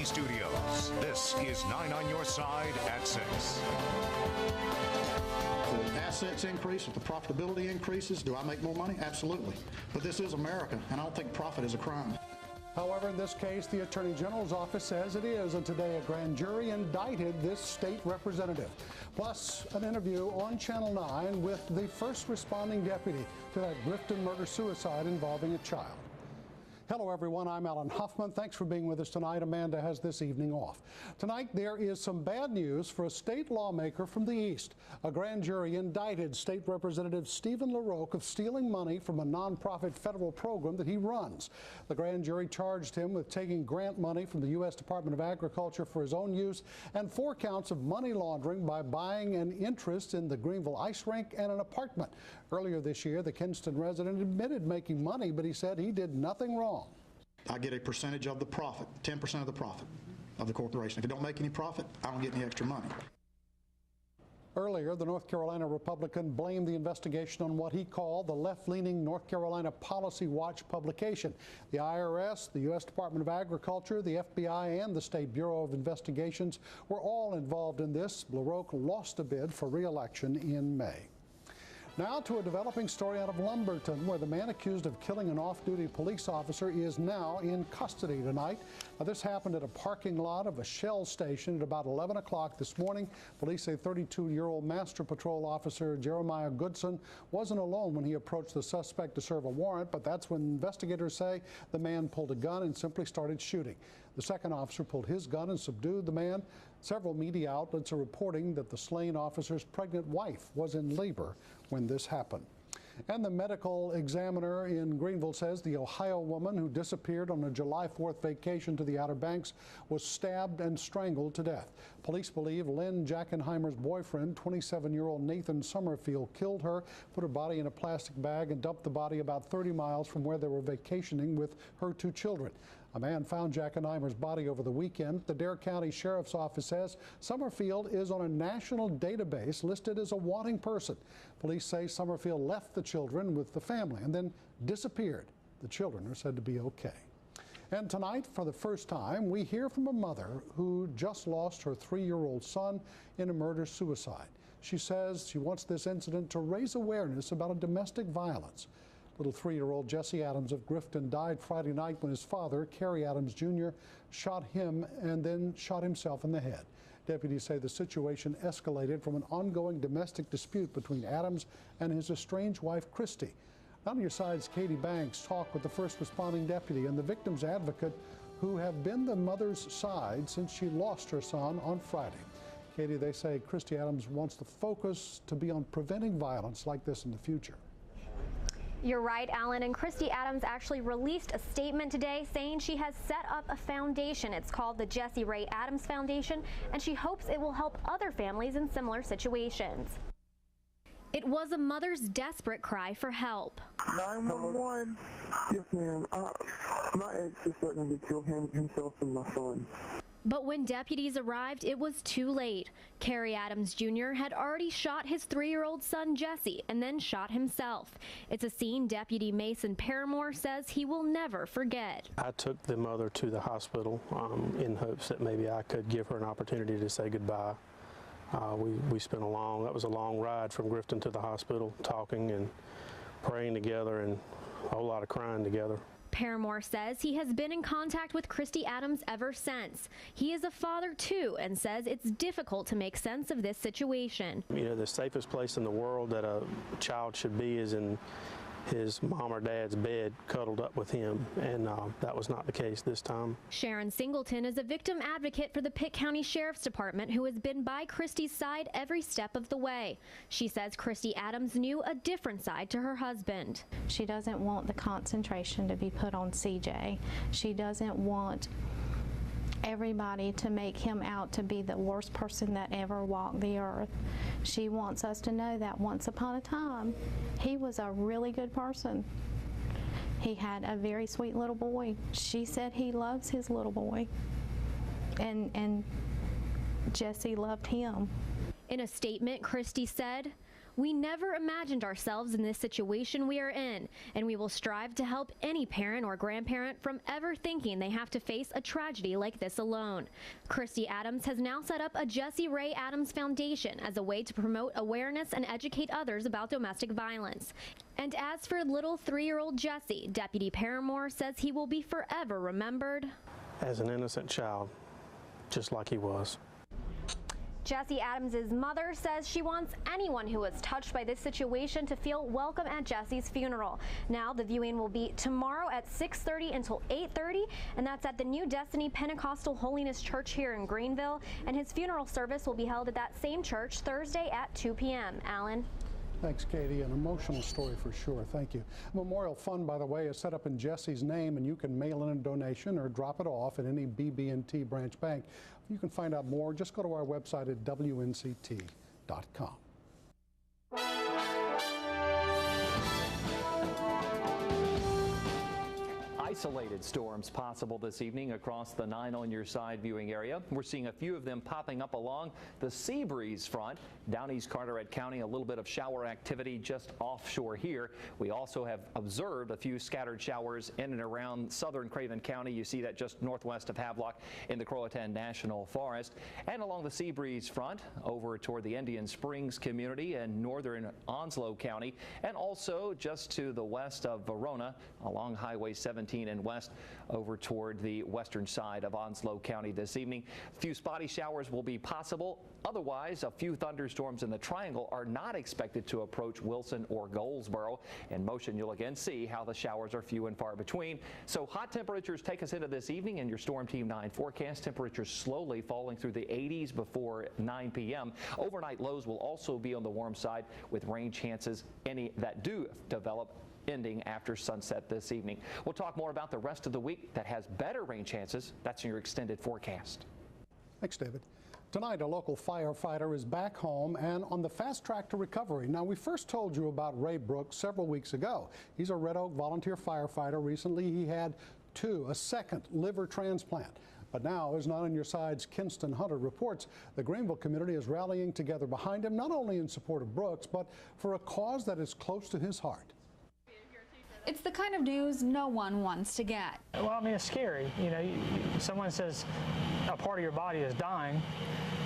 WNCT studios. This is 9 on your side at 6. If the assets increase, if the profitability increases, do I make more money? Absolutely. But this is America, and I don't think profit is a crime. However, in this case, the Attorney General's office says it is, and today a grand jury indicted this state representative. Plus, an interview on Channel 9 with the first responding deputy to that Grifton murder-suicide involving a child. Hello, everyone. I'm Alan Huffman. Thanks for being with us tonight. Amanda has this evening off. Tonight, there is some bad news for a state lawmaker from the East. A grand jury indicted State Representative Stephen LaRoque of stealing money from a nonprofit federal program that he runs. The grand jury charged him with taking grant money from the U.S. Department of Agriculture for his own use and 4 counts of money laundering by buying an interest in the Greenville ice rink and an apartment. Earlier this year, the Kinston resident admitted making money, but he said he did nothing wrong. I get a percentage of the profit, 10% of the profit of the corporation. If it don't make any profit, I don't get any extra money. Earlier, the North Carolina Republican blamed the investigation on what he called the left-leaning North Carolina Policy Watch publication. The IRS, the U.S. Department of Agriculture, the FBI, and the State Bureau of Investigations were all involved in this. LaRoque lost a bid for re-election in May. Now to a developing story out of Lumberton, where the man accused of killing an off-duty police officer is now in custody tonight. Now, this happened at a parking lot of a Shell station at about 11 o'clock this morning. Police say 32-year-old Master Patrol Officer Jeremiah Goodson wasn't alone when he approached the suspect to serve a warrant, but that's when investigators say the man pulled a gun and simply started shooting. The second officer pulled his gun and subdued the man. Several media outlets are reporting that the slain officer's pregnant wife was in labor when this happened. And the medical examiner in Greenville says the Ohio woman who disappeared on a July 4th vacation to the Outer Banks was stabbed and strangled to death. Police believe Lynn Jackenheimer's boyfriend, 27-year-old Nathan Summerfield, killed her, put her body in a plastic bag, and dumped the body about 30 miles from where they were vacationing with her 2 children. A man found Jackenheimer's body over the weekend. The Dare County Sheriff's Office says Summerfield is on a national database listed as a wanting person. Police say Summerfield left the children with the family and then disappeared. The children are said to be okay. And tonight, for the first time, we hear from a mother who just lost her 3-year-old son in a murder-suicide. She says she wants this incident to raise awareness about domestic violence. Little 3-year-old Jesse Adams of Grifton died Friday night when his father, Kerry Adams Jr., shot him and then shot himself in the head. Deputies say the situation escalated from an ongoing domestic dispute between Adams and his estranged wife, Christy. On your side's Katie Banks talked with the first responding deputy and the victim's advocate, who have been the mother's side since she lost her son on Friday. Katie, they say Christy Adams wants the focus to be on preventing violence like this in the future. You're right, Alan, and Christy Adams actually released a statement today saying she has set up a foundation. It's called the Jesse Ray Adams Foundation, and she hopes it will help other families in similar situations. It was a mother's desperate cry for help. 911. Yes, ma'am. My ex is threatening to kill himself and my son. But when deputies arrived, it was too late. Kerry Adams Jr. had already shot his 3-year-old son Jesse and then shot himself. It's a scene Deputy Mason Paramore says he will never forget. I took the mother to the hospital in hopes that maybe I could give her an opportunity to say goodbye. We spent that was a long ride from Grifton to the hospital, talking and praying together and a whole lot of crying together. Paramore says he has been in contact with Christy Adams ever since. He is a father too and says it's difficult to make sense of this situation. You know, the safest place in the world that a child should be is in his mom or dad's bed cuddled up with him, and that was not the case this time. Sharon Singleton is a victim advocate for the Pitt County Sheriff's Department who has been by Christy's side every step of the way. She says Christy Adams knew a different side to her husband. She doesn't want the concentration to be put on CJ. She doesn't want everybody to make him out to be the worst person that ever walked the earth. She wants us to know that once upon a time, he was a really good person. He had a very sweet little boy. She said he loves his little boy, and Jesse loved him. In a statement, Christy said, "We never imagined ourselves in this situation we are in, and we will strive to help any parent or grandparent from ever thinking they have to face a tragedy like this alone." Christy Adams has now set up a Jesse Ray Adams Foundation as a way to promote awareness and educate others about domestic violence. And as for little 3-year-old Jesse, Deputy Paramore says he will be forever remembered as an innocent child, just like he was. Jesse Adams' mother says she wants anyone who was touched by this situation to feel welcome at Jesse's funeral. Now the viewing will be tomorrow at 6:30 until 8:30, and that's at the New Destiny Pentecostal Holiness Church here in Greenville, and his funeral service will be held at that same church Thursday at 2 p.m. Alan? Thanks, Katie. An emotional story for sure. Thank you. Memorial Fund, by the way, is set up in Jesse's name, and you can mail in a donation or drop it off at any BB&T branch bank. You can find out more. Just go to our website at WNCT.com. Isolated storms possible this evening across the 9 on your side viewing area. We're seeing a few of them popping up along the sea breeze front. Down East Carteret County, a little bit of shower activity just offshore here. We also have observed a few scattered showers in and around southern Craven County. You see that just northwest of Havelock in the Croatan National Forest. And along the sea breeze front over toward the Indian Springs community and northern Onslow County, and also just to the west of Verona along Highway 17 and west over toward the western side of Onslow County this evening. A few spotty showers will be possible. Otherwise, a few thunderstorms in the Triangle are not expected to approach Wilson or Goldsboro. In motion, you'll again see how the showers are few and far between. So hot temperatures take us into this evening in your Storm Team 9 forecast. Temperatures slowly falling through the 80s before 9 p.m. Overnight lows will also be on the warm side with rain chances, any that do develop, ending after sunset this evening. We'll talk more about the rest of the week that has better rain chances. That's in your extended forecast. Thanks, David. Tonight, a local firefighter is back home and on the fast track to recovery. Now, we first told you about Ray Brooks several weeks ago. He's a Red Oak volunteer firefighter. Recently, he had a second liver transplant. But now, as 9 on Your Side's Kinston Hunter reports, the Greenville community is rallying together behind him, not only in support of Brooks, but for a cause that is close to his heart. It's the kind of news no one wants to get. Well, I mean, it's scary. You know, someone says a part of your body is dying,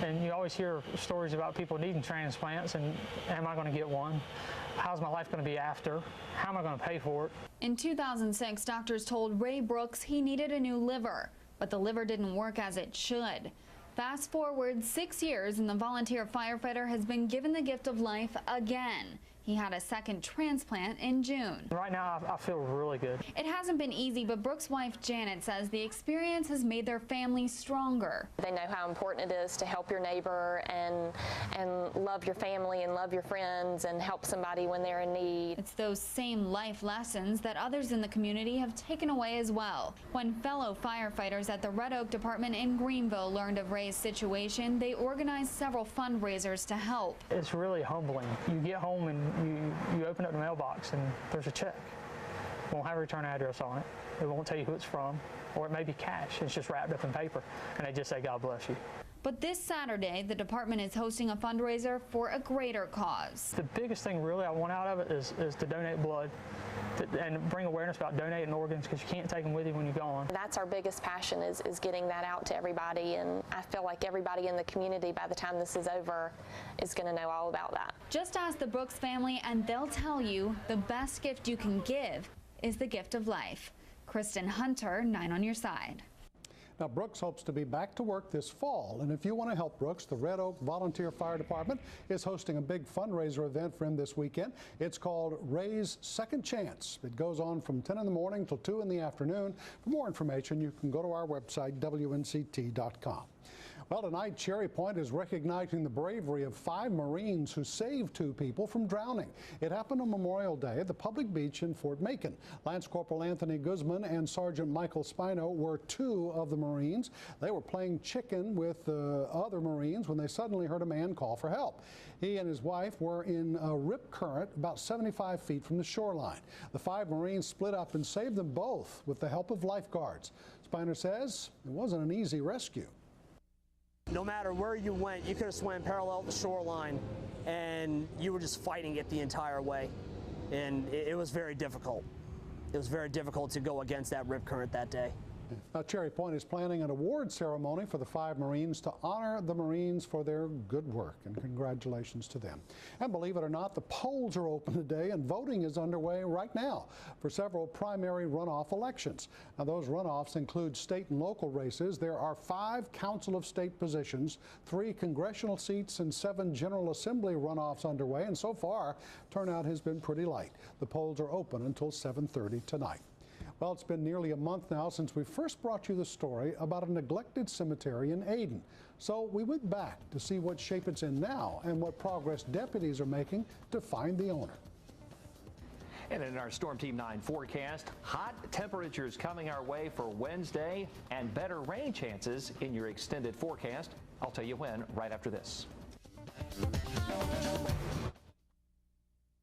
and you always hear stories about people needing transplants, and am I going to get one? How's my life going to be after? How am I going to pay for it? In 2006, doctors told Ray Brooks he needed a new liver, but the liver didn't work as it should. Fast forward 6 years, and the volunteer firefighter has been given the gift of life again. He had a second transplant in June. Right now, I feel really good. It hasn't been easy, but Brooks' wife, Janet, says the experience has made their family stronger. They know how important it is to help your neighbor and love your family and love your friends and help somebody when they're in need. It's those same life lessons that others in the community have taken away as well. When fellow firefighters at the Red Oak Department in Greenville learned of Ray's situation, they organized several fundraisers to help. It's really humbling. You get home and you open up the mailbox and there's a check. It won't have a return address on it. It won't tell you who it's from, or it may be cash. It's just wrapped up in paper, and they just say, God bless you. But this Saturday, the department is hosting a fundraiser for a greater cause. The biggest thing really I want out of it is to donate blood and bring awareness about donating organs, because you can't take them with you when you're gone. That's our biggest passion, is getting that out to everybody, and I feel like everybody in the community by the time this is over is going to know all about that. Just ask the Brooks family and they'll tell you the best gift you can give is the gift of life. Kristen Hunter, 9 on Your Side. Now, Brooks hopes to be back to work this fall, and if you want to help Brooks, the Red Oak Volunteer Fire Department is hosting a big fundraiser event for him this weekend. It's called Ray's Second Chance. It goes on from 10 in the morning till 2 in the afternoon. For more information, you can go to our website, WNCT.com. Well, tonight, Cherry Point is recognizing the bravery of 5 Marines who saved 2 people from drowning. It happened on Memorial Day at the public beach in Fort Macon. Lance Corporal Anthony Guzman and Sergeant Michael Spino were 2 of the Marines. They were playing chicken with other Marines when they suddenly heard a man call for help. He and his wife were in a rip current about 75 feet from the shoreline. The 5 Marines split up and saved them both with the help of lifeguards. Spino says it wasn't an easy rescue. No matter where you went, you could have swam parallel to the shoreline and you were just fighting it the entire way. And it was very difficult. It was very difficult to go against that rip current that day. Now, Cherry Point is planning an award ceremony for the 5 Marines to honor the Marines for their good work, and congratulations to them. And believe it or not, the polls are open today and voting is underway right now for several primary runoff elections. Now, those runoffs include state and local races. There are 5 Council of State positions, 3 congressional seats, and 7 General Assembly runoffs underway, and so far, turnout has been pretty light. The polls are open until 7:30 tonight. Well, it's been nearly a month now since we first brought you the story about a neglected cemetery in Ayden. So we went back to see what shape it's in now and what progress deputies are making to find the owner. And in our Storm Team 9 forecast, hot temperatures coming our way for Wednesday and better rain chances in your extended forecast. I'll tell you when right after this.